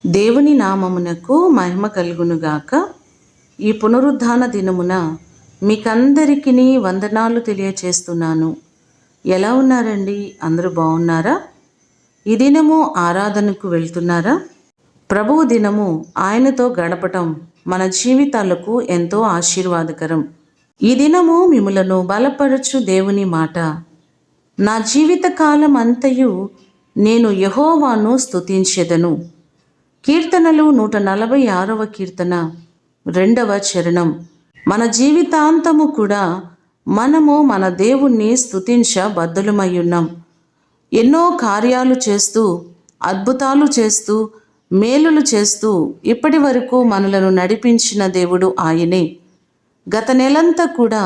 దేవుని నామమునకు మహిమ కలుగునుగాక. ఈ పునరుద్ధాన దినమున మీకందరికీ వందనాలు తెలియచేస్తున్నాను. ఎలా ఉన్నారండి? అందరూ బాగున్నారా? ఈ దినము ఆరాధనకు వెళ్తున్నారా? ప్రభువు దినము ఆయనతో గడపటం మన జీవితాలకు ఎంతో ఆశీర్వాదకరం. ఈ దినము మిమ్ములను బలపరచు దేవుని మాట. నా జీవిత కాలం అంతయు నేను యెహోవాను స్తుతించెదను. కీర్తనలు 146వ కీర్తన 2వ చరణం. మన జీవితాంతము కూడా మనము మన దేవుణ్ణి స్తుతించ బద్ధులమయ్యున్నాం. ఎన్నో కార్యాలు చేస్తూ, అద్భుతాలు చేస్తూ, మేలులు చేస్తూ ఇప్పటి వరకు మనలను నడిపించిన దేవుడు ఆయనే. గత నెలంతా కూడా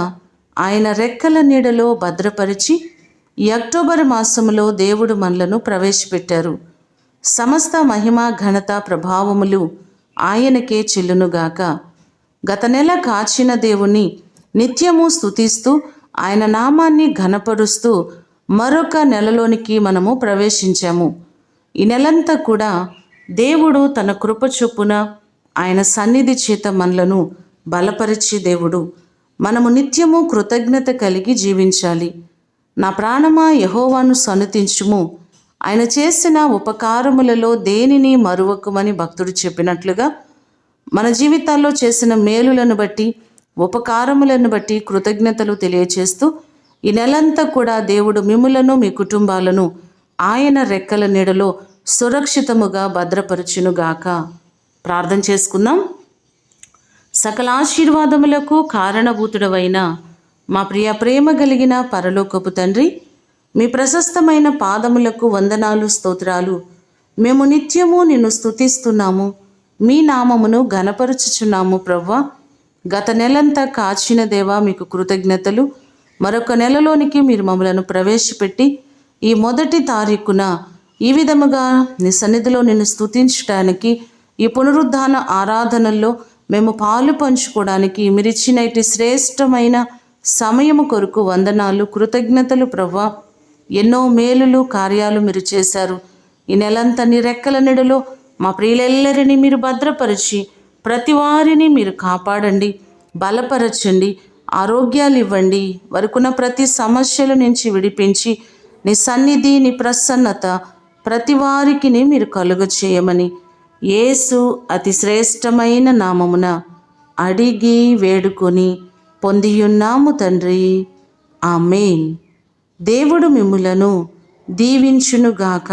ఆయన రెక్కల నీడలో భద్రపరిచి ఈ అక్టోబర్ మాసములో దేవుడు మనలను ప్రవేశపెట్టారు. సమస్త మహిమ ఘనత ప్రభావములు ఆయనకే చెల్లునుగాక. గత నెల కాచిన దేవుని నిత్యము స్తుతిస్తూ ఆయన నామాన్ని ఘనపరుస్తూ మరొక నెలలోనికి మనము ప్రవేశించాము. ఈ నెలంతా కూడా దేవుడు తన కృప చొప్పున ఆయన సన్నిధి చేత మనలను బలపరిచి దేవుడు మనము నిత్యము కృతజ్ఞత కలిగి జీవించాలి. నా ప్రాణమా యెహోవాను సన్నుతించుము, ఆయన చేసిన ఉపకారములలో దేనిని మరువకుమని భక్తుడు చెప్పినట్లుగా మన జీవితాల్లో చేసిన మేలులను బట్టి, ఉపకారములను బట్టి కృతజ్ఞతలు తెలియచేస్తూ ఈ నెలంతా కూడా దేవుడు మిమ్ములను, మీ కుటుంబాలను ఆయన రెక్కల నీడలో సురక్షితముగా భద్రపరచునుగాక. ప్రార్థన చేసుకుందాం. సకల ఆశీర్వాదములకు కారణభూతుడవైన మా ప్రేమ కలిగిన పరలోకపు తండ్రి, మీ ప్రశస్తమైన పాదములకు వందనాలు, స్తోత్రాలు. మేము నిత్యము నిన్ను స్తుతిస్తున్నాము, మీ నామమును ఘనపరుచుచున్నాము ప్రభువా. గత నెలంతా కాచిన దేవా మీకు కృతజ్ఞతలు. మరొక నెలలోనికి మీరు మమ్మలను ప్రవేశపెట్టి ఈ 1వ తారీఖున ఈ విధముగా నీ సన్నిధిలో నిన్ను స్తుతించడానికి, ఈ పునరుద్ధాన ఆరాధనల్లో మేము పాలు పంచుకోవడానికి మీరిచ్చిన ఇటు శ్రేష్టమైన సమయము కొరకు వందనాలు, కృతజ్ఞతలు ప్రభువా. ఎన్నో మేలులు కార్యాలు మీరు చేశారు. ఈ నెలంతా నీ రెక్కల నీడలో మా ప్రియులెల్లరినీ మీరు భద్రపరిచి ప్రతి వారిని మీరు కాపాడండి, బలపరచండి, ఆరోగ్యాలు ఇవ్వండి. వరకున్న ప్రతి సమస్యల నుంచి విడిపించి నీ సన్నిధి, నీ ప్రసన్నత ప్రతి వారికి మీరు కలుగ చేయమని యేసు అతి శ్రేష్టమైన నామమున అడిగి వేడుకొని పొందియున్నాము తండ్రి. ఆమేన్. దేవుడు మిమ్ములను దీవించునుగాక.